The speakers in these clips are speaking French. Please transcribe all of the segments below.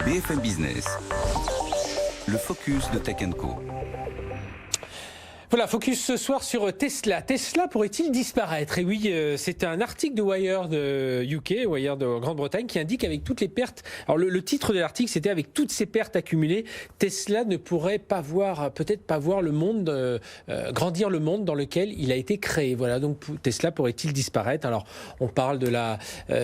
BFM Business, le focus de Tech & Co. Voilà, focus ce soir sur Tesla. Tesla pourrait-il disparaître? Et oui, c'est un article de Wired UK, Wired de Grande-Bretagne, qui indique avec toutes les pertes. Alors le titre de l'article, c'était avec toutes ces pertes accumulées, Tesla ne pourrait pas voir, peut-être pas voir le monde grandir le monde dans lequel il a été créé. Voilà, donc Tesla pourrait-il disparaître? Alors on parle de la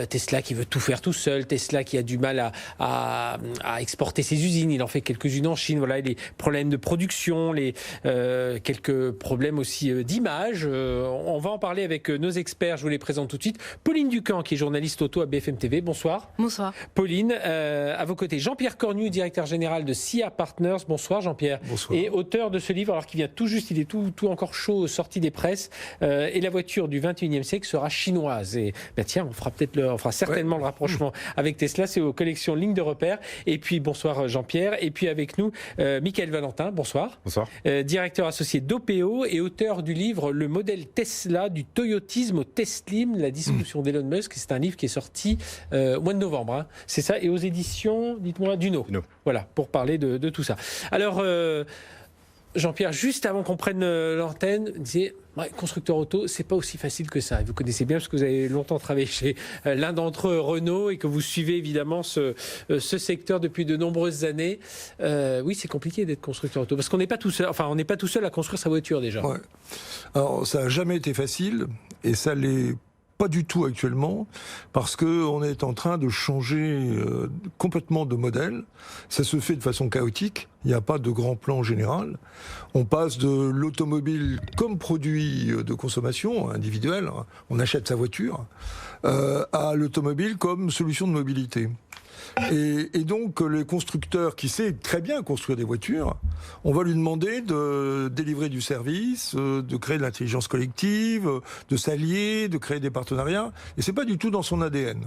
Tesla qui veut tout faire tout seul, Tesla qui a du mal à exporter ses usines. Il en fait quelques-unes en Chine. Voilà, les problèmes de production, les quelques problèmes aussi d'image. On va en parler avec nos experts. Je vous les présente tout de suite. Pauline Ducamp, qui est journaliste auto à BFM TV. Bonsoir. Bonsoir. Pauline, à vos côtés, Jean-Pierre Cornu, directeur général de SIA Partners. Bonsoir Jean-Pierre. Bonsoir. Et auteur de ce livre, alors qu'il vient tout juste, il est tout encore chaud, sorti des presses. Et la voiture du 21e siècle sera chinoise. Et ben tiens, on fera certainement le rapprochement avec Tesla. C'est aux collections Ligne de repère. Et puis bonsoir Jean-Pierre. Et puis avec nous, Michael Valentin. Bonsoir. Bonsoir. Directeur associé d'OPO et auteur du livre Le modèle Tesla, du toyotisme au Teslim, la discussion d'Elon Musk. C'est un livre qui est sorti au mois de novembre. Hein. C'est ça, et aux éditions, dites-moi, Duno. Voilà, pour parler de tout ça. Alors, Jean-Pierre, juste avant qu'on prenne l'antenne, disait... Ouais, constructeur auto, c'est pas aussi facile que ça. Vous connaissez bien parce que vous avez longtemps travaillé chez l'un d'entre eux, Renault, et que vous suivez évidemment ce secteur depuis de nombreuses années. Oui, c'est compliqué d'être constructeur auto parce qu'on n'est pas tout seul. Enfin, on n'est pas tout seul à construire sa voiture déjà. Ouais. Alors, ça n'a jamais été facile et ça l'est pas du tout actuellement, parce qu'on est en train de changer complètement de modèle. Ça se fait de façon chaotique, il n'y a pas de grand plan général. On passe de l'automobile comme produit de consommation individuelle, on achète sa voiture, à l'automobile comme solution de mobilité. Et donc, les constructeurs qui savent très bien construire des voitures, on va lui demander de délivrer du service, de créer de l'intelligence collective, de s'allier, de créer des partenariats. Et c'est pas du tout dans son ADN.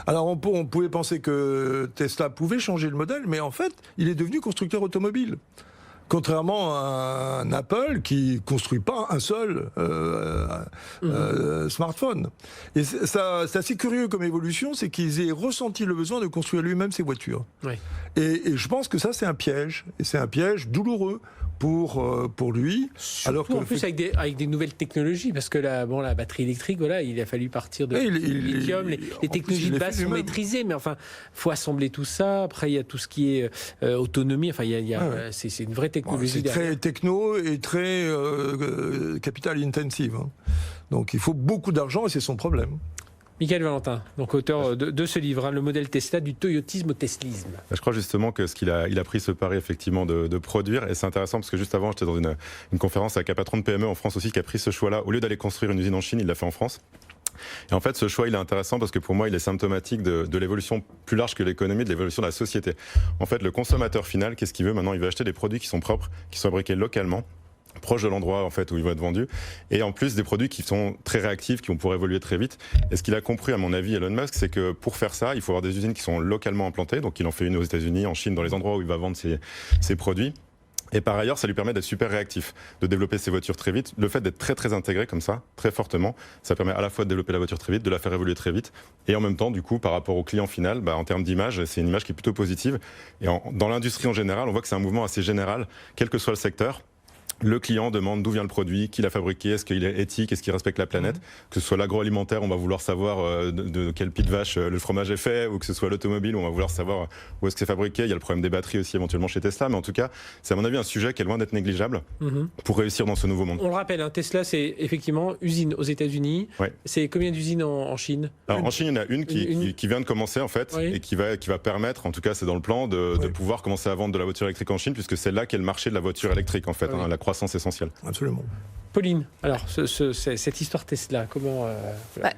Alors, on pouvait penser que Tesla pouvait changer le modèle, mais en fait, il est devenu constructeur automobile. Contrairement à un Apple qui ne construit pas un seul smartphone. Et c'est assez curieux comme évolution, c'est qu'ils aient ressenti le besoin de construire lui-même ses voitures. Oui. Et je pense que ça, c'est un piège. Et c'est un piège douloureux pour lui. Surtout alors que en plus avec des nouvelles technologies, parce que la batterie électrique, voilà, il a fallu partir de lithium. Les technologies de base sont maîtrisées, mais enfin, il faut assembler tout ça. Après, il y a tout ce qui est autonomie. Enfin, c'est une vraie technologie. C'est très techno et très capital intensive. Hein. Donc, il faut beaucoup d'argent et c'est son problème. Michael Valentin, donc auteur de ce livre, hein, Le modèle Tesla, du toyotisme au teslisme. Je crois justement que il a pris ce pari effectivement de produire, et c'est intéressant parce que juste avant j'étais dans une conférence avec un patron de PME en France aussi qui a pris ce choix-là. Au lieu d'aller construire une usine en Chine, il l'a fait en France. Et en fait, ce choix, il est intéressant parce que pour moi, il est symptomatique de l'évolution plus large que l'économie, de l'évolution de la société. En fait, le consommateur final, qu'est-ce qu'il veut maintenant? Il veut acheter des produits qui sont propres, qui sont fabriqués localement, proche de l'endroit en fait où ils vont être vendus, et en plus des produits qui sont très réactifs, qui vont pouvoir évoluer très vite. Et ce qu'il a compris, à mon avis, Elon Musk, c'est que pour faire ça, il faut avoir des usines qui sont localement implantées. Donc il en fait une aux États-Unis, en Chine, dans les endroits où il va vendre ses produits. Et par ailleurs, ça lui permet d'être super réactif, de développer ses voitures très vite. Le fait d'être très très intégré comme ça, très fortement, ça permet à la fois de développer la voiture très vite, de la faire évoluer très vite, et en même temps, du coup, par rapport au client final, en termes d'image, c'est une image qui est plutôt positive. Et dans l'industrie en général, on voit que c'est un mouvement assez général, quel que soit le secteur. Le client demande d'où vient le produit, qui l'a fabriqué, est-ce qu'il est éthique, est-ce qu'il respecte la planète. Que ce soit l'agroalimentaire, on va vouloir savoir de quel pied de vache le fromage est fait, ou que ce soit l'automobile, on va vouloir savoir où est-ce que c'est fabriqué. Il y a le problème des batteries aussi éventuellement chez Tesla, mais en tout cas, c'est à mon avis un sujet qui est loin d'être négligeable pour réussir dans ce nouveau monde. On le rappelle, hein, Tesla, c'est effectivement usine aux États-Unis. Ouais. C'est combien d'usines en Chine? Alors, en Chine, il y en a une qui vient de commencer en fait, et qui va permettre, en tout cas c'est dans le plan, de pouvoir commencer à vendre de la voiture électrique en Chine, puisque c'est là qu'est le marché de la voiture électrique en fait, la croissance essentielle. Absolument. Pauline, alors cette histoire Tesla, comment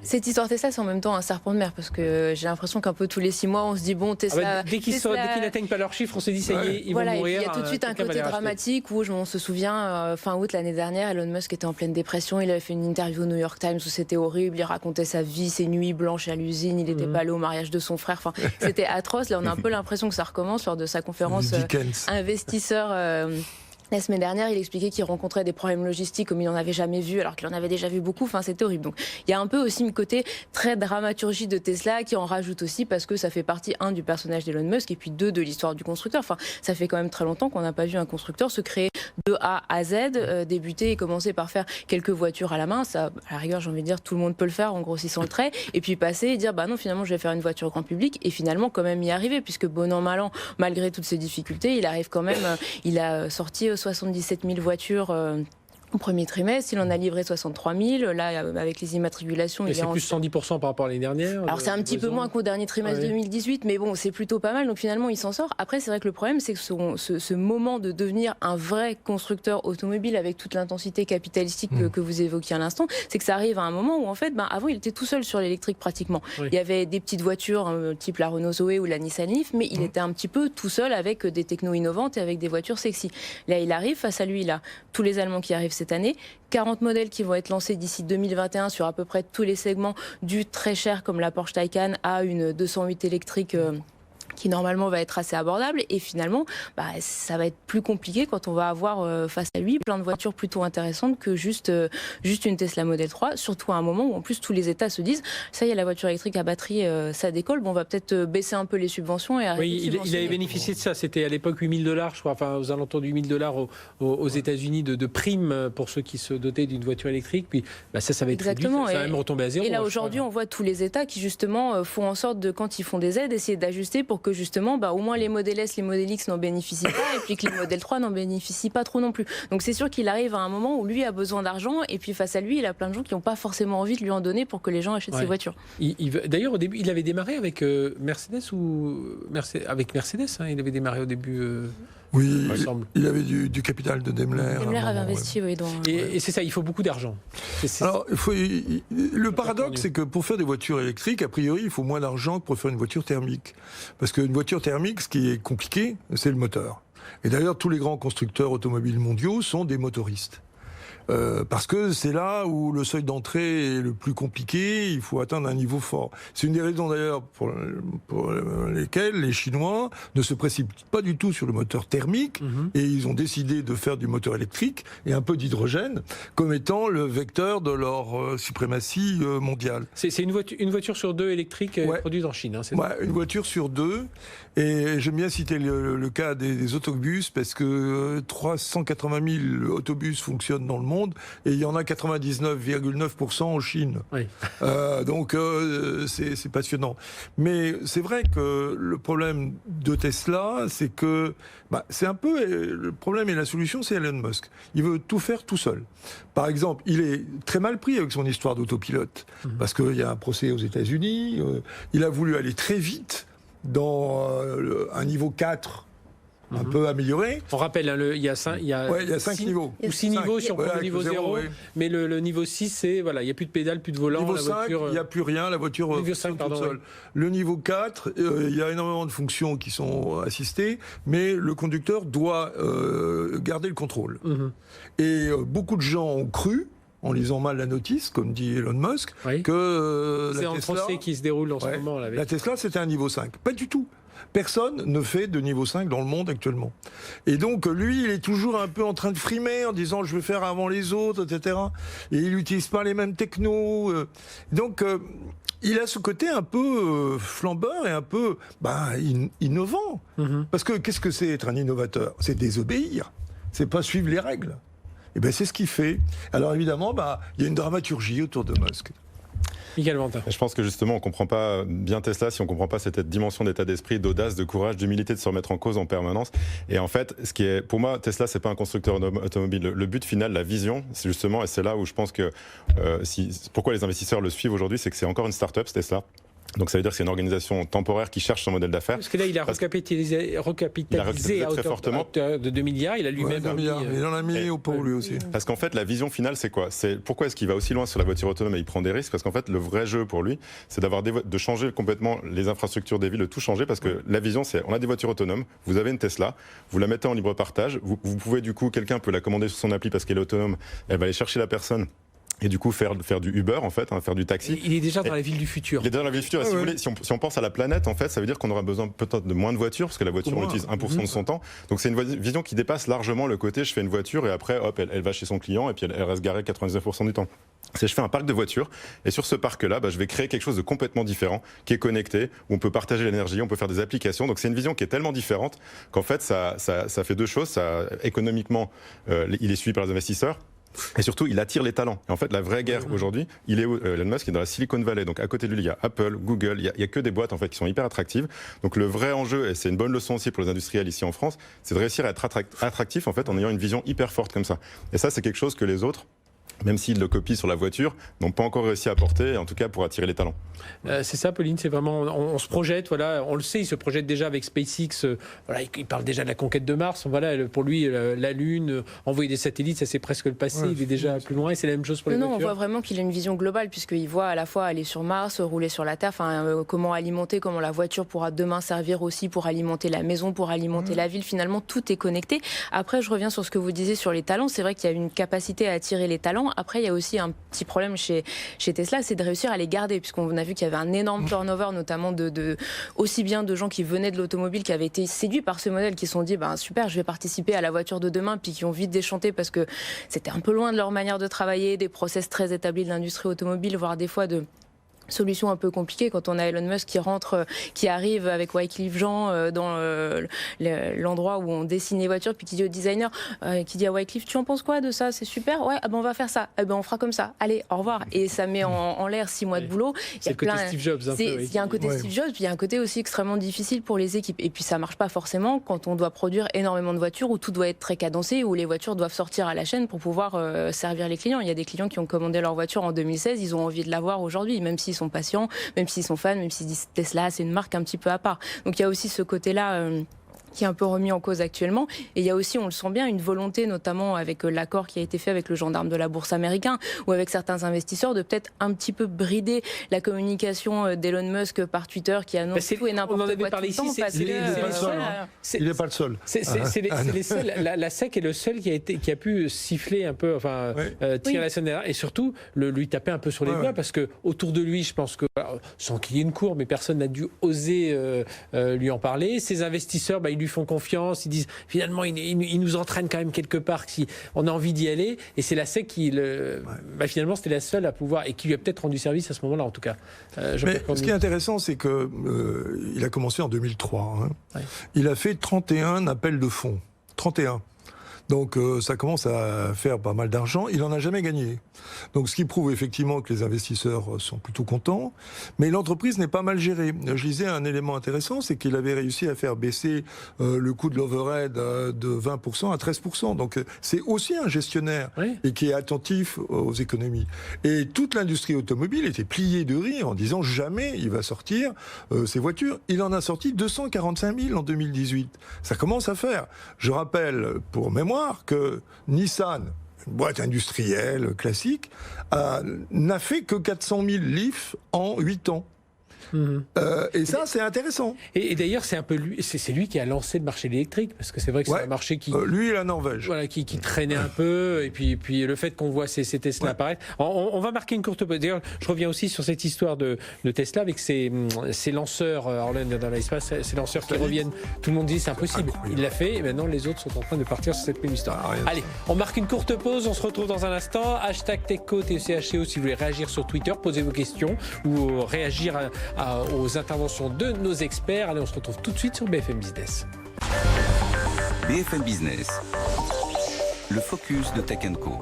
cette histoire Tesla, c'est en même temps un serpent de mer, parce que j'ai l'impression qu'un peu tous les 6 mois, on se dit bon, Tesla. Dès qu'ils n'atteignent pas leurs chiffres, on se dit ça y est, ils vont mourir. Il y a tout de suite un côté dramatique où on se souvient, fin août l'année dernière, Elon Musk était en pleine dépression. Il avait fait une interview au New York Times où c'était horrible. Il racontait sa vie, ses nuits blanches à l'usine. Il n'était pas allé au mariage de son frère. Enfin, c'était atroce. Là, on a un peu l'impression que ça recommence lors de sa conférence investisseur. La semaine dernière, il expliquait qu'il rencontrait des problèmes logistiques comme il n'en avait jamais vu, alors qu'il en avait déjà vu beaucoup. Enfin, c'était horrible. Donc, il y a un peu aussi une côté très dramaturgie de Tesla qui en rajoute aussi parce que ça fait partie, du personnage d'Elon Musk et puis de l'histoire du constructeur. Enfin, ça fait quand même très longtemps qu'on n'a pas vu un constructeur se créer de A à Z, débuter et commencer par faire quelques voitures à la main. Ça, à la rigueur, j'ai envie de dire, tout le monde peut le faire en grossissant le trait. Et puis passer et dire, bah non, finalement, je vais faire une voiture grand public. Et finalement, quand même y arriver, puisque bon an, mal an, malgré toutes ces difficultés, il arrive quand même, il a sorti 77 000 voitures au premier trimestre, il en a livré 63 000. Là, avec les immatriculations, c'est plus 110% par rapport à l'année dernière. Alors c'est un petit peu moins qu'au dernier trimestre 2018, mais bon, c'est plutôt pas mal. Donc finalement, il s'en sort. Après, c'est vrai que le problème, c'est que ce moment de devenir un vrai constructeur automobile avec toute l'intensité capitalistique que vous évoquiez à l'instant, c'est que ça arrive à un moment où en fait, avant, il était tout seul sur l'électrique pratiquement. Oui. Il y avait des petites voitures type la Renault Zoé ou la Nissan Leaf, mais il était un petit peu tout seul avec des technos innovantes et avec des voitures sexy. Là, il arrive face à lui, là, tous les Allemands qui arrivent cette année, 40 modèles qui vont être lancés d'ici 2021 sur à peu près tous les segments, du très cher comme la Porsche Taycan à une 208 électrique qui normalement va être assez abordable, et finalement ça va être plus compliqué quand on va avoir face à lui plein de voitures plutôt intéressantes que juste une Tesla Model 3, surtout à un moment où en plus tous les États se disent ça y est, la voiture électrique à batterie ça décolle, bon, on va peut-être baisser un peu les subventions et arrêter de subventionner. Il avait bénéficié de ça, c'était à l'époque $8 000, je crois, enfin aux alentours de $8 aux États-Unis de primes pour ceux qui se dotaient d'une voiture électrique, puis ça va être réduit, ça va même retomber à zéro. Et là aujourd'hui on voit tous les États qui justement font en sorte de, quand ils font des aides, essayer d'ajuster pour que justement au moins les modèles S, les modèles X n'en bénéficient pas, et puis que les modèles 3 n'en bénéficient pas trop non plus. Donc c'est sûr qu'il arrive à un moment où lui a besoin d'argent, et puis face à lui il a plein de gens qui n'ont pas forcément envie de lui en donner pour que les gens achètent ses voitures. D'ailleurs au début il avait démarré avec Mercedes avec Mercedes, il avait démarré au début. Oui, il avait du capital de Daimler. Daimler avait investi, oui. Et c'est ça, il faut beaucoup d'argent. Alors, le paradoxe, c'est que pour faire des voitures électriques, a priori, il faut moins d'argent que pour faire une voiture thermique. Parce qu'une voiture thermique, ce qui est compliqué, c'est le moteur. Et d'ailleurs, tous les grands constructeurs automobiles mondiaux sont des motoristes. Parce que c'est là où le seuil d'entrée est le plus compliqué, il faut atteindre un niveau fort. C'est une des raisons d'ailleurs pour lesquelles les Chinois ne se précipitent pas du tout sur le moteur thermique, et ils ont décidé de faire du moteur électrique et un peu d'hydrogène comme étant le vecteur de leur suprématie mondiale. C'est une voiture sur deux électrique produite en Chine. Une voiture sur deux, et j'aime bien citer le cas des autobus, parce que 380 000 autobus fonctionnent dans le monde, et il y en a 99,9% en Chine. Oui. Donc c'est passionnant. Mais c'est vrai que le problème de Tesla, c'est que c'est un peu le problème, et la solution, c'est Elon Musk. Il veut tout faire tout seul. Par exemple, il est très mal pris avec son histoire d'autopilote, parce qu'il y a un procès aux États-Unis. Il a voulu aller très vite dans un niveau 4. Un peu amélioré. On rappelle, il y a 5 niveaux. Ou 6 niveaux si on prend le niveau 0. Mais le niveau 6, c'est, il n'y a plus de pédale, plus de volant. Niveau 5, il n'y a plus rien, la voiture fonctionne toute seule. Le niveau 4, il y a énormément de fonctions qui sont assistées, mais le conducteur doit garder le contrôle. Et beaucoup de gens ont cru, en lisant mal la notice, comme dit Elon Musk, que c'est un procès qui se déroule en ce moment. Là, avec... La Tesla, c'était un niveau 5. Pas du tout. Personne ne fait de niveau 5 dans le monde actuellement. Et donc, lui, il est toujours un peu en train de frimer en disant « je vais faire avant les autres », etc. Et il n'utilise pas les mêmes technos. Donc, il a ce côté un peu flambeur et un peu innovant. Parce que qu'est-ce que c'est être un innovateur ? C'est désobéir. C'est pas suivre les règles. Et bien, c'est ce qu'il fait. Alors, évidemment, il y a une dramaturgie autour de Musk. Michael Ventin. Je pense que justement, on ne comprend pas bien Tesla si on ne comprend pas cette dimension d'état d'esprit, d'audace, de courage, d'humilité, de se remettre en cause en permanence. Et en fait, pour moi, Tesla, c'est pas un constructeur automobile. Le but final, la vision, c'est justement, et c'est là où je pense que pourquoi les investisseurs le suivent aujourd'hui, c'est que c'est encore une start-up, Tesla. Donc ça veut dire que c'est une organisation temporaire qui cherche son modèle d'affaires. Parce que là, il a recapitalisé à hauteur de 2 milliards. Il a lui-même... 2 milliards. Il en a mis au pot, lui aussi. Parce qu'en fait, la vision finale, c'est quoi ? Pourquoi est-ce qu'il va aussi loin sur la voiture autonome et il prend des risques ? Parce qu'en fait, le vrai jeu pour lui, c'est de changer complètement les infrastructures des villes, de tout changer. Parce que la vision, c'est on a des voitures autonomes, vous avez une Tesla, vous la mettez en libre partage, vous pouvez du coup, quelqu'un peut la commander sur son appli parce qu'elle est autonome, elle va aller chercher la personne et du coup faire du Uber en fait, faire du taxi. Il est déjà dans la ville du futur. Il est déjà dans la ville du futur. Et si vous voulez, si on pense à la planète, en fait, ça veut dire qu'on aura besoin peut-être de moins de voitures, parce que la voiture, on utilise 1% de son temps. Donc c'est une vision qui dépasse largement le côté je fais une voiture et après, hop, elle va chez son client et puis elle reste garée 99% du temps. C'est je fais un parc de voitures et sur ce parc-là, je vais créer quelque chose de complètement différent, qui est connecté, où on peut partager l'énergie, on peut faire des applications. Donc c'est une vision qui est tellement différente qu'en fait, ça fait deux choses. Économiquement, il est suivi par les investisseurs. Et surtout, il attire les talents. Et en fait, la vraie guerre aujourd'hui, Elon Musk est dans la Silicon Valley. Donc, à côté de lui, il y a Apple, Google. Il y a que des boîtes en fait qui sont hyper attractives. Donc, le vrai enjeu, et c'est une bonne leçon aussi pour les industriels ici en France, c'est de réussir à être attractif en fait en ayant une vision hyper forte comme ça. Et ça, c'est quelque chose que les autres, même s'ils le copient sur la voiture, n'ont pas encore réussi à apporter, en tout cas pour attirer les talents. C'est ça, Pauline, c'est vraiment, on se projette, voilà, on le sait, il se projette déjà avec SpaceX, voilà, il parle déjà de la conquête de Mars, voilà, pour lui, la Lune, envoyer des satellites, ça c'est presque le passé, il est déjà plus loin, et c'est la même chose pour les voitures. Non, on voit vraiment qu'il a une vision globale, puisqu'il voit à la fois aller sur Mars, rouler sur la Terre, comment alimenter, comment la voiture pourra demain servir aussi pour alimenter la maison, pour alimenter la ville, finalement, tout est connecté. Après, je reviens sur ce que vous disiez sur les talents, c'est vrai qu'il y a une capacité à attirer les talents. Après, il y a aussi un petit problème chez Tesla, c'est de réussir à les garder, puisqu'on a vu qu'il y avait un énorme turnover, notamment aussi bien de gens qui venaient de l'automobile, qui avaient été séduits par ce modèle, qui se sont dit super, je vais participer à la voiture de demain, puis qui ont vite déchanté parce que c'était un peu loin de leur manière de travailler, des process très établis de l'industrie automobile, voire des fois de solution un peu compliquée quand on a Elon Musk qui arrive avec Wycliffe Jean dans l'endroit où on dessine les voitures, puis qui dit au designer, qui dit à Wycliffe, tu en penses quoi de ça, c'est super, ouais, on va faire ça, on fera comme ça, allez, au revoir, et ça met en l'air 6 mois de boulot. C'est le côté Steve Jobs un peu. Il y a un côté Steve Jobs, puis il y a un côté aussi extrêmement difficile pour les équipes, et puis ça marche pas forcément quand on doit produire énormément de voitures, où tout doit être très cadencé, où les voitures doivent sortir à la chaîne pour pouvoir servir les clients. Il y a des clients qui ont commandé leur voiture en 2016, ils ont envie de l'avoir aujourd'hui, même s'ils sont patients, même s'ils sont fans, même s'ils disent Tesla, c'est une marque un petit peu à part. Donc il y a aussi ce côté-là qui est un peu remis en cause actuellement. Et il y a aussi, on le sent bien, une volonté, notamment avec l'accord qui a été fait avec le gendarme de la bourse américain, ou avec certains investisseurs, de peut-être un petit peu brider la communication d'Elon Musk par Twitter, qui annonce tout et n'importe quoi. On en avait parlé ici, il n'est pas le seul. C'est les seuls. La SEC est le seul qui a pu siffler un peu, tirer la sonnette et surtout lui taper un peu sur les doigts, parce que autour de lui, je pense que, sans qu'il y ait une cour, mais personne n'a dû oser lui en parler. Ses investisseurs, ils lui font confiance, ils disent finalement il nous entraîne quand même quelque part si on a envie d'y aller, et c'est la SEC qui finalement c'était la seule à pouvoir, et qui lui a peut-être rendu service à ce moment-là en tout cas. Mais ce qui est intéressant, c'est que il a commencé en 2003. Il a fait 31 appels de fonds. 31. Donc ça commence à faire pas mal d'argent. Il n'en a jamais gagné. Donc ce qui prouve effectivement que les investisseurs sont plutôt contents. Mais l'entreprise n'est pas mal gérée. Je lisais un élément intéressant, c'est qu'il avait réussi à faire baisser le coût de l'overhead de 20% à 13%. Donc c'est aussi un gestionnaire et qui est attentif aux économies. Et toute l'industrie automobile était pliée de rire en disant jamais il va sortir ces voitures. Il en a sorti 245 000 en 2018. Ça commence à faire. Je rappelle pour mémoire que Nissan, une boîte industrielle classique, n'a fait que 400 000 Leaf en 8 ans. Et ça, c'est intéressant. Et d'ailleurs, c'est un peu lui, c'est lui qui a lancé le marché de l'électrique, parce que c'est vrai que c'est un marché qui lui et la Norvège, voilà, qui traînait un peu, et puis le fait qu'on voit ces Tesla apparaître. On va marquer une courte pause. D'ailleurs, je reviens aussi sur cette histoire de Tesla avec ces lanceurs, dans l'espace, ces lanceurs qui reviennent. Tout le monde dit c'est impossible. Il l'a fait, et maintenant les autres sont en train de partir sur cette même histoire. Allez, on marque une courte pause. On se retrouve dans un instant. #TechCo, TCHCO, si vous voulez réagir sur Twitter, posez vos questions ou réagir aux interventions de nos experts. Allez, on se retrouve tout de suite sur BFM Business. BFM Business, le focus de Tech & Co.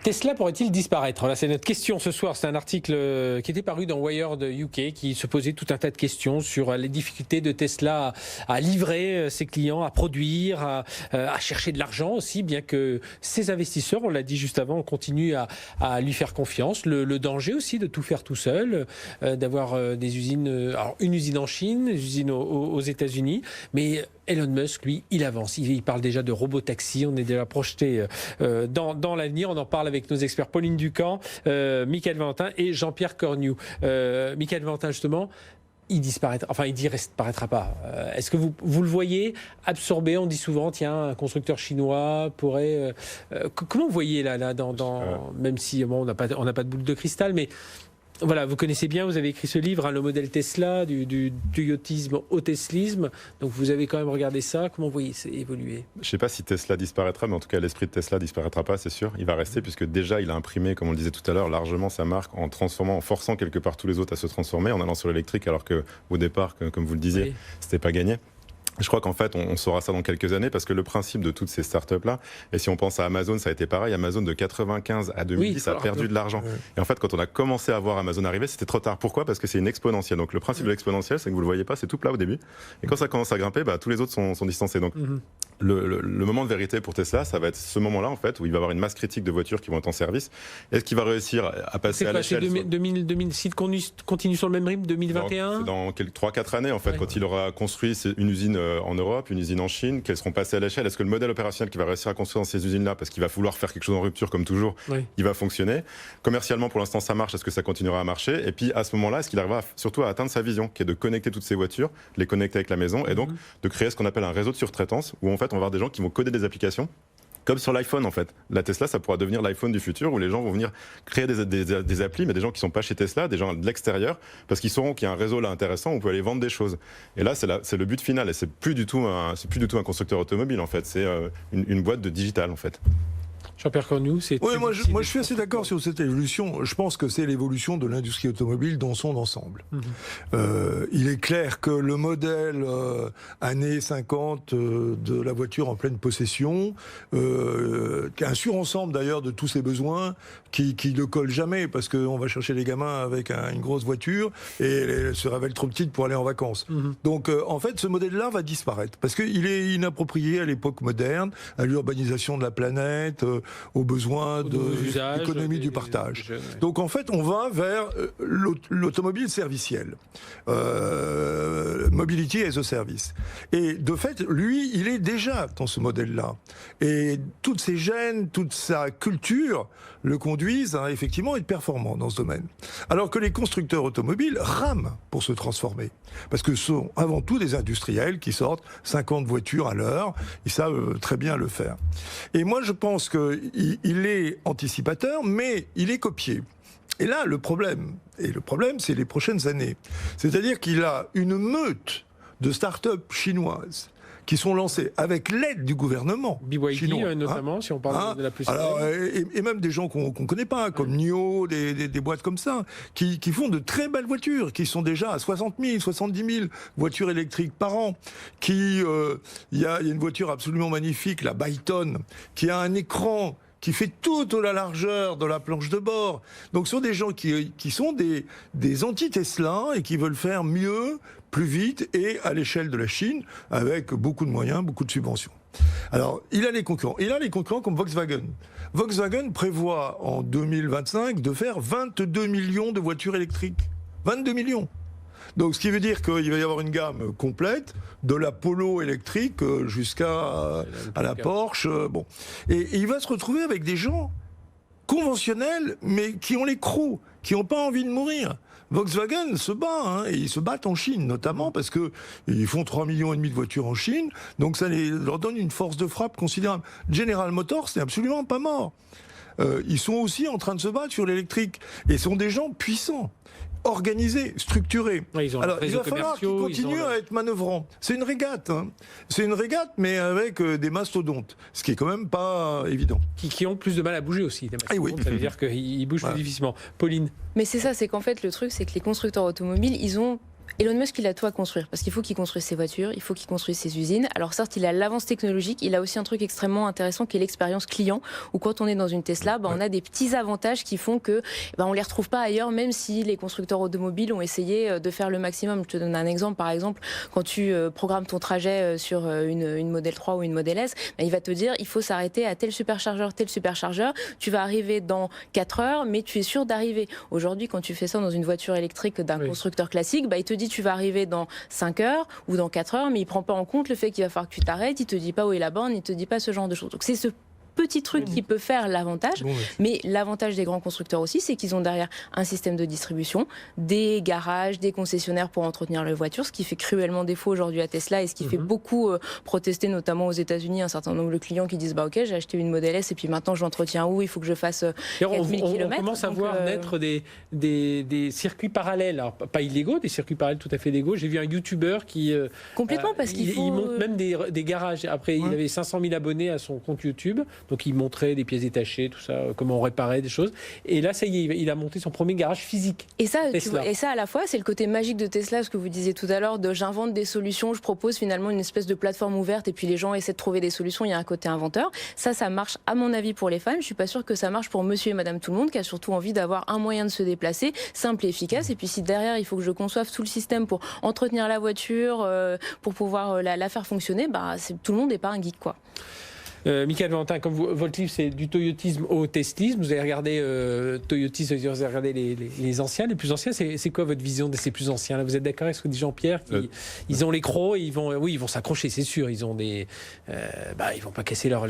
Tesla pourrait-il disparaître? Voilà, c'est notre question ce soir. C'est un article qui était paru dans Wired UK qui se posait tout un tas de questions sur les difficultés de Tesla à livrer ses clients, à produire, à chercher de l'argent aussi, bien que ses investisseurs, on l'a dit juste avant, continuent à lui faire confiance. Le danger aussi de tout faire tout seul, d'avoir des usines, alors une usine en Chine, une usine aux États-Unis, mais Elon Musk, lui, il avance. Il parle déjà de robotaxi. On est déjà projeté dans l'avenir. On en parle avec nos experts Pauline Ducamp, Michael Valentin et Jean-Pierre Cornu. Michael Valentin, justement, il disparaîtra, enfin il disparaîtra pas. Est-ce que vous le voyez absorbé? On dit souvent, tiens, un constructeur chinois pourrait. Comment vous voyez là même si bon, on n'a pas de boule de cristal, mais voilà, vous connaissez bien, vous avez écrit ce livre, hein, le modèle Tesla, du toyotisme au teslisme. Donc vous avez quand même regardé ça. Comment vous voyez ça évoluer? Je ne sais pas si Tesla disparaîtra, mais en tout cas, l'esprit de Tesla disparaîtra pas, c'est sûr. Il va rester, puisque déjà, il a imprimé, comme on le disait tout à l'heure, largement sa marque en transformant, en forçant quelque part tous les autres à se transformer, en allant sur l'électrique, alors qu'au départ, comme vous le disiez, Oui. c'était pas gagné. Je crois qu'en fait, on saura ça dans quelques années, parce que le principe de toutes ces startups-là, et si on pense à Amazon, ça a été pareil. Amazon, de 95 à 2010, a perdu de l'argent. Ouais. Et en fait, quand on a commencé à voir Amazon arriver, c'était trop tard. Pourquoi? Parce que c'est une exponentielle. Donc le principe de l'exponentielle, c'est que vous le voyez pas, c'est tout plat au début. Et quand ça commence à grimper, tous les autres sont distancés. Donc le moment de vérité pour Tesla, ça va être ce moment-là, en fait, où il va y avoir une masse critique de voitures qui vont être en service. Est-ce qu'il va réussir à passer à l'échelle? S'il continue sur le même rythme, 2021? Dans 3-4 années, en fait, quand il aura construit une usine en Europe, une usine en Chine, qu'elles seront passées à l'échelle. Est-ce que le modèle opérationnel qu'il va réussir à construire dans ces usines-là, parce qu'il va vouloir faire quelque chose en rupture comme toujours, il va fonctionner? Commercialement, pour l'instant, ça marche. Est-ce que ça continuera à marcher? Et puis, à ce moment-là, est-ce qu'il arrivera surtout à atteindre sa vision, qui est de connecter toutes ces voitures, de les connecter avec la maison, et donc de créer ce qu'on appelle un réseau de surtraitance, où en fait, on va avoir des gens qui vont coder des applications. Comme sur l'iPhone, en fait. La Tesla, ça pourra devenir l'iPhone du futur, où les gens vont venir créer des applis, mais des gens qui ne sont pas chez Tesla, des gens de l'extérieur, parce qu'ils sauront qu'il y a un réseau là intéressant où on peut aller vendre des choses. Et là, c'est le but final. Et c'est plus du tout un constructeur automobile, en fait. C'est une boîte de digital, en fait. Jean-Pierre Cornu, c'est... Oui, moi je suis assez d'accord sur cette évolution. Je pense que c'est l'évolution de l'industrie automobile dans son ensemble. Il est clair que le modèle années 50 de la voiture en pleine possession, qui est un surensemble d'ailleurs de tous ses besoins, qui ne colle jamais, parce qu'on va chercher les gamins avec une grosse voiture et elle se révèle trop petite pour aller en vacances. Donc en fait, ce modèle-là va disparaître, parce qu'il est inapproprié à l'époque moderne, à l'urbanisation de la planète, aux besoins de l'économie du partage. Jeunes, ouais. Donc en fait, on va vers l'automobile servicielle. Mobility as a service. Et de fait, lui, il est déjà dans ce modèle-là. Et toutes ses gènes, toute sa culture le conduisent à effectivement être performant dans ce domaine. Alors que les constructeurs automobiles rament pour se transformer. Parce que ce sont avant tout des industriels qui sortent 50 voitures à l'heure. Ils savent très bien le faire. Et moi, je pense qu'il est anticipateur, mais il est copié. Et là, le problème, c'est les prochaines années. C'est-à-dire qu'il a une meute de start-up chinoises qui sont lancées avec l'aide du gouvernement BYD, chinois, notamment, si on parle de la plus alors, et même des gens qu'on connaît pas, comme NIO, des boîtes comme ça, qui font de très belles voitures, qui sont déjà à 60 000, 70 000 voitures électriques par an. Il y a une voiture absolument magnifique, la Byton, qui a un écran qui fait toute la largeur de la planche de bord. Donc ce sont des gens qui sont des anti-Tesla et qui veulent faire mieux, plus vite et à l'échelle de la Chine, avec beaucoup de moyens, beaucoup de subventions. Alors, il a les concurrents. Il a les concurrents comme Volkswagen. Volkswagen prévoit en 2025 de faire 22 millions de voitures électriques. 22 millions. Donc, ce qui veut dire qu'il va y avoir une gamme complète, de la Polo électrique jusqu'à la Porsche. Bon. Et il va se retrouver avec des gens conventionnels, mais qui ont les crocs, qui n'ont pas envie de mourir. Volkswagen se bat, et ils se battent en Chine, notamment parce qu'ils font 3,5 millions de voitures en Chine, donc ça leur donne une force de frappe considérable. General Motors n'est absolument pas mort. Ils sont aussi en train de se battre sur l'électrique, et sont des gens puissants, organisés, structurés. Ouais, alors, il va falloir qu'ils continuent à être manœuvrants. C'est une régate, C'est une régate, mais avec des mastodontes, ce qui est quand même pas évident. Qui ont plus de mal à bouger aussi. Oui. Ça veut dire qu'ils bougent plus difficilement. Pauline. Mais c'est ça, c'est qu'en fait, le truc, c'est que les constructeurs automobiles, ils ont... Elon Musk, il a tout à construire, parce qu'il faut qu'il construise ses voitures, il faut qu'il construise ses usines. Alors certes, il a l'avance technologique, il a aussi un truc extrêmement intéressant qui est l'expérience client, où quand on est dans une Tesla, on a des petits avantages qui font que on les retrouve pas ailleurs, même si les constructeurs automobiles ont essayé de faire le maximum. Je te donne un exemple, par exemple, quand tu programmes ton trajet sur une Model 3 ou une Model S, il va te dire, il faut s'arrêter à tel superchargeur, tu vas arriver dans 4 heures, mais tu es sûr d'arriver. Aujourd'hui, quand tu fais ça dans une voiture électrique d'un constructeur classique, il te dit tu vas arriver dans 5 heures ou dans 4 heures, mais il prend pas en compte le fait qu'il va falloir que tu t'arrêtes, il te dit pas où est la borne, il te dit pas ce genre de choses. Donc c'est ce petit truc qui peut faire l'avantage. Bon, ouais. Mais l'avantage des grands constructeurs aussi, c'est qu'ils ont derrière un système de distribution, des garages, des concessionnaires pour entretenir les voitures, ce qui fait cruellement défaut aujourd'hui à Tesla et ce qui fait beaucoup protester, notamment aux États-Unis, un certain nombre de clients qui disent bah ok, j'ai acheté une Model S et puis maintenant je l'entretiens où, il faut que je fasse 4000 km. On commence à voir naître des circuits parallèles, alors pas illégaux, des circuits parallèles tout à fait légaux. J'ai vu un YouTuber qui Complètement, parce qu'il faut... il monte même des garages. Après, il avait 500 000 abonnés à son compte YouTube, donc il montrait des pièces détachées, tout ça, comment on réparait des choses. Et là, ça y est, il a monté son premier garage physique. Et ça, Tesla. et ça, à la fois, c'est le côté magique de Tesla, ce que vous disiez tout à l'heure, de j'invente des solutions, je propose finalement une espèce de plateforme ouverte, et puis les gens essaient de trouver des solutions. Il y a un côté inventeur. Ça marche, à mon avis, pour les fans. Je suis pas sûre que ça marche pour monsieur et madame tout le monde, qui a surtout envie d'avoir un moyen de se déplacer, simple et efficace. Et puis si derrière, il faut que je conçoive tout le système pour entretenir la voiture, pour pouvoir la faire fonctionner, bah, tout le monde n'est pas un geek, quoi. Michael Valentin, comme votre livre c'est du toyotisme au teslisme, vous avez regardé toyotisme, vous avez regardé les anciens, les plus anciens, c'est quoi votre vision de ces plus anciens là? Vous êtes d'accord avec ce que dit Jean-Pierre ils ont les crocs, ils vont s'accrocher, c'est sûr, ils ont ils vont pas casser leur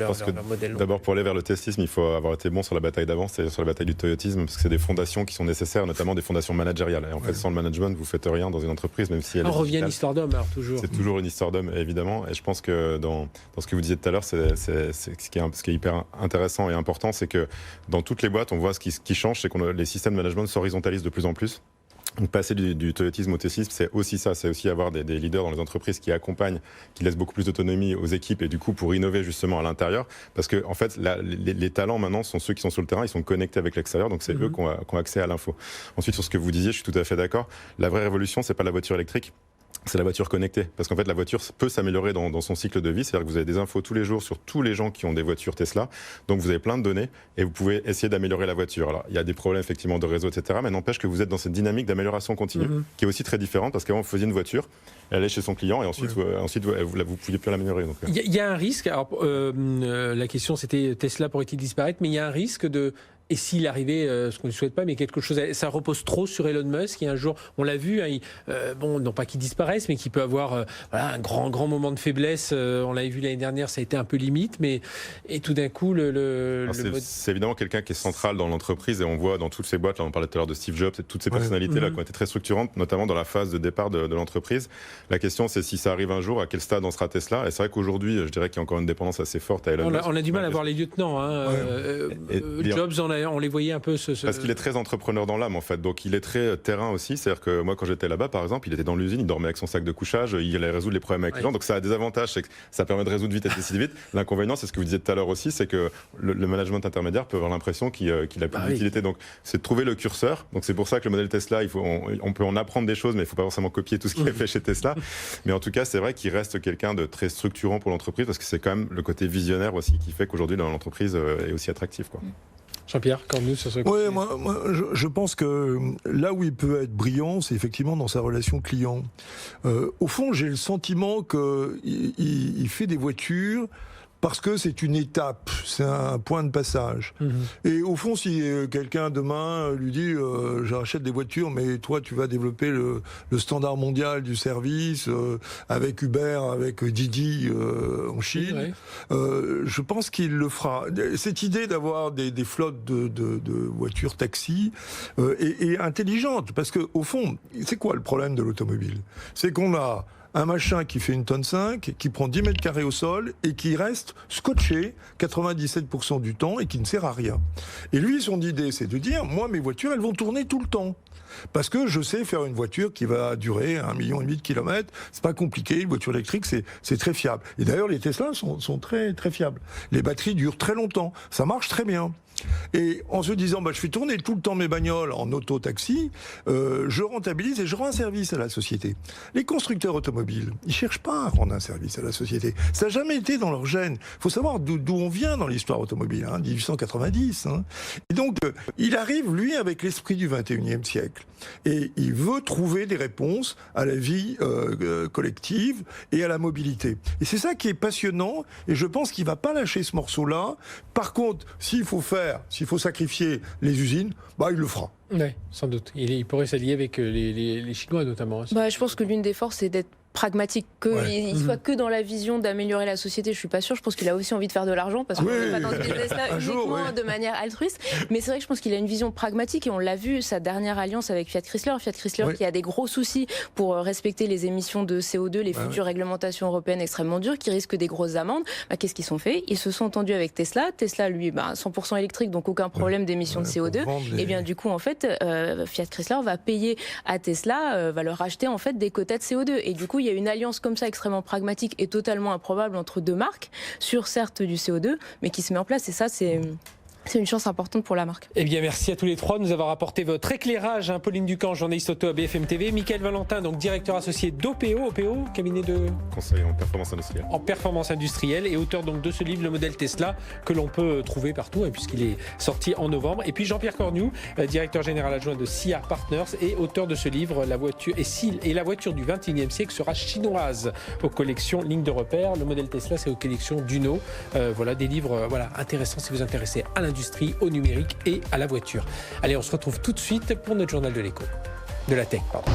modèle. D'abord, pour aller vers le teslisme, il faut avoir été bon sur la bataille d'avant, c'est sur la bataille du toyotisme, parce que c'est des fondations qui sont nécessaires, notamment des fondations managériales. Et en fait, sans le management, vous faites rien dans une entreprise, même si elle on revient à l'histoire d'homme, alors toujours. C'est toujours une histoire d'homme, évidemment. Et je pense que dans ce que vous disiez tout à l'heure, ce qui est hyper intéressant et important, c'est que dans toutes les boîtes, on voit ce qui change, c'est que les systèmes de management s'horizontalisent de plus en plus. Donc passer du toyotisme au teslisme, c'est aussi ça, c'est aussi avoir des leaders dans les entreprises qui accompagnent, qui laissent beaucoup plus d'autonomie aux équipes et du coup pour innover justement à l'intérieur, parce que en fait les talents maintenant sont ceux qui sont sur le terrain, ils sont connectés avec l'extérieur, donc c'est eux qui ont accès à l'info. Ensuite sur ce que vous disiez, je suis tout à fait d'accord, la vraie révolution c'est pas la voiture électrique, c'est la voiture connectée. Parce qu'en fait, la voiture peut s'améliorer dans son cycle de vie. C'est-à-dire que vous avez des infos tous les jours sur tous les gens qui ont des voitures Tesla. Donc, vous avez plein de données et vous pouvez essayer d'améliorer la voiture. Alors, il y a des problèmes, effectivement, de réseau, etc. Mais n'empêche que vous êtes dans cette dynamique d'amélioration continue qui est aussi très différente parce qu'avant, vous faisiez une voiture, elle allait chez son client et ensuite, vous ne pouviez plus l'améliorer. Il y a un risque. Alors, la question, c'était Tesla pourrait-il disparaître? Mais il y a un risque de... Et s'il arrivait, ce qu'on ne souhaite pas, mais quelque chose, ça repose trop sur Elon Musk, qui un jour, on l'a vu, non pas qu'il disparaisse, mais qu'il peut avoir un grand moment de faiblesse. On l'avait vu l'année dernière, ça a été un peu limite, et tout d'un coup, c'est évidemment quelqu'un qui est central dans l'entreprise, et on voit dans toutes ces boîtes, là on parlait tout à l'heure de Steve Jobs, et toutes ces personnalités-là qui ont été très structurantes, notamment dans la phase de départ de l'entreprise. La question, c'est si ça arrive un jour, à quel stade en sera Tesla? Et c'est vrai qu'aujourd'hui, je dirais qu'il y a encore une dépendance assez forte à Elon Musk. On a du mal à voir les lieutenants. Jobs, on les voyait un peu Parce qu'il est très entrepreneur dans l'âme en fait, donc il est très terrain aussi, c'est-à-dire que moi quand j'étais là-bas par exemple, il était dans l'usine, il dormait avec son sac de couchage, il allait résoudre les problèmes avec les gens, donc ça a des avantages, c'est que ça permet de résoudre vite et de décider vite. L'inconvénient, c'est ce que vous disiez tout à l'heure aussi, c'est que le management intermédiaire peut avoir l'impression qu'il a plus d'utilité, donc c'est de trouver le curseur, donc c'est pour ça que le modèle Tesla, on peut en apprendre des choses, mais il ne faut pas forcément copier tout ce qui est fait chez Tesla, mais en tout cas c'est vrai qu'il reste quelqu'un de très structurant pour l'entreprise, parce que c'est quand même le côté visionnaire aussi qui fait qu'aujourd'hui l'entreprise est aussi attractive, quoi. Jean-Pierre, Cornu, sur ce côté. Oui, moi, je pense que là où il peut être brillant, c'est effectivement dans sa relation client. Au fond, j'ai le sentiment qu'il fait des voitures parce que c'est une étape, c'est un point de passage. Et au fond, si quelqu'un demain lui dit j'achète des voitures, mais toi tu vas développer le standard mondial du service avec Uber, avec Didi en Chine, je pense qu'il le fera. Cette idée d'avoir des flottes de voitures taxi est intelligente, parce que au fond, c'est quoi le problème de l'automobile? C'est qu'on a un machin qui fait 1,5 tonne, qui prend 10 mètres carrés au sol et qui reste scotché 97% du temps et qui ne sert à rien. Et lui, son idée, c'est de dire, moi, mes voitures, elles vont tourner tout le temps. Parce que je sais faire une voiture qui va durer 1,5 million de kilomètres. C'est pas compliqué. Une voiture électrique, c'est très fiable. Et d'ailleurs, les Tesla sont très, très fiables. Les batteries durent très longtemps. Ça marche très bien. Et en se disant, je fais tourner tout le temps mes bagnoles en auto-taxi, je rentabilise et je rends un service à la société. Les constructeurs automobiles, ils cherchent pas à rendre un service à la société. Ça n'a jamais été dans leur gène. Il faut savoir d'où on vient dans l'histoire automobile, 1890. Et donc, il arrive, lui, avec l'esprit du 21e siècle. Et il veut trouver des réponses à la vie collective et à la mobilité. Et c'est ça qui est passionnant, et je pense qu'il va pas lâcher ce morceau-là. Par contre, s'il faut sacrifier les usines, il le fera. Oui, sans doute. Il pourrait s'allier avec les Chinois notamment. Je pense que l'une des forces, c'est d'être pragmatique. Qu'il soit que dans la vision d'améliorer la société, je suis pas sûre. Je pense qu'il a aussi envie de faire de l'argent parce qu'on n'est pas dans ce business-là uniquement de manière altruiste. Mais c'est vrai que je pense qu'il a une vision pragmatique et on l'a vu, sa dernière alliance avec Fiat Chrysler qui a des gros soucis pour respecter les émissions de CO2, les futures réglementations européennes extrêmement dures, qui risquent des grosses amendes. Qu'est-ce qu'ils sont faits? Ils se sont entendus avec Tesla. Tesla, lui, 100% électrique, donc aucun problème d'émissions de CO2. Et bien du coup, en fait, Fiat Chrysler va payer à Tesla, va leur acheter en fait des quotas de CO2. Et du coup, il y a une alliance comme ça extrêmement pragmatique et totalement improbable entre deux marques sur certes du CO2, mais qui se met en place. Et ça, c'est une chance importante pour la marque. Eh bien, merci à tous les trois de nous avoir apporté votre éclairage. Pauline Ducamp, journaliste auto à BFM TV. Michael Valentin, donc directeur associé d'OPO, cabinet de conseil en performance industrielle. En performance industrielle et auteur donc de ce livre, le modèle Tesla, que l'on peut trouver partout, puisqu'il est sorti en novembre. Et puis Jean-Pierre Cornu, directeur général adjoint de SIA Partners et auteur de ce livre, la voiture du 21e siècle sera chinoise, aux collections Ligne de repère. Le modèle Tesla, c'est aux collections Duno. Voilà des livres intéressants si vous vous intéressez à l'industrie, au numérique et à la voiture. Allez, on se retrouve tout de suite pour notre journal de l'éco. De la tech, pardon.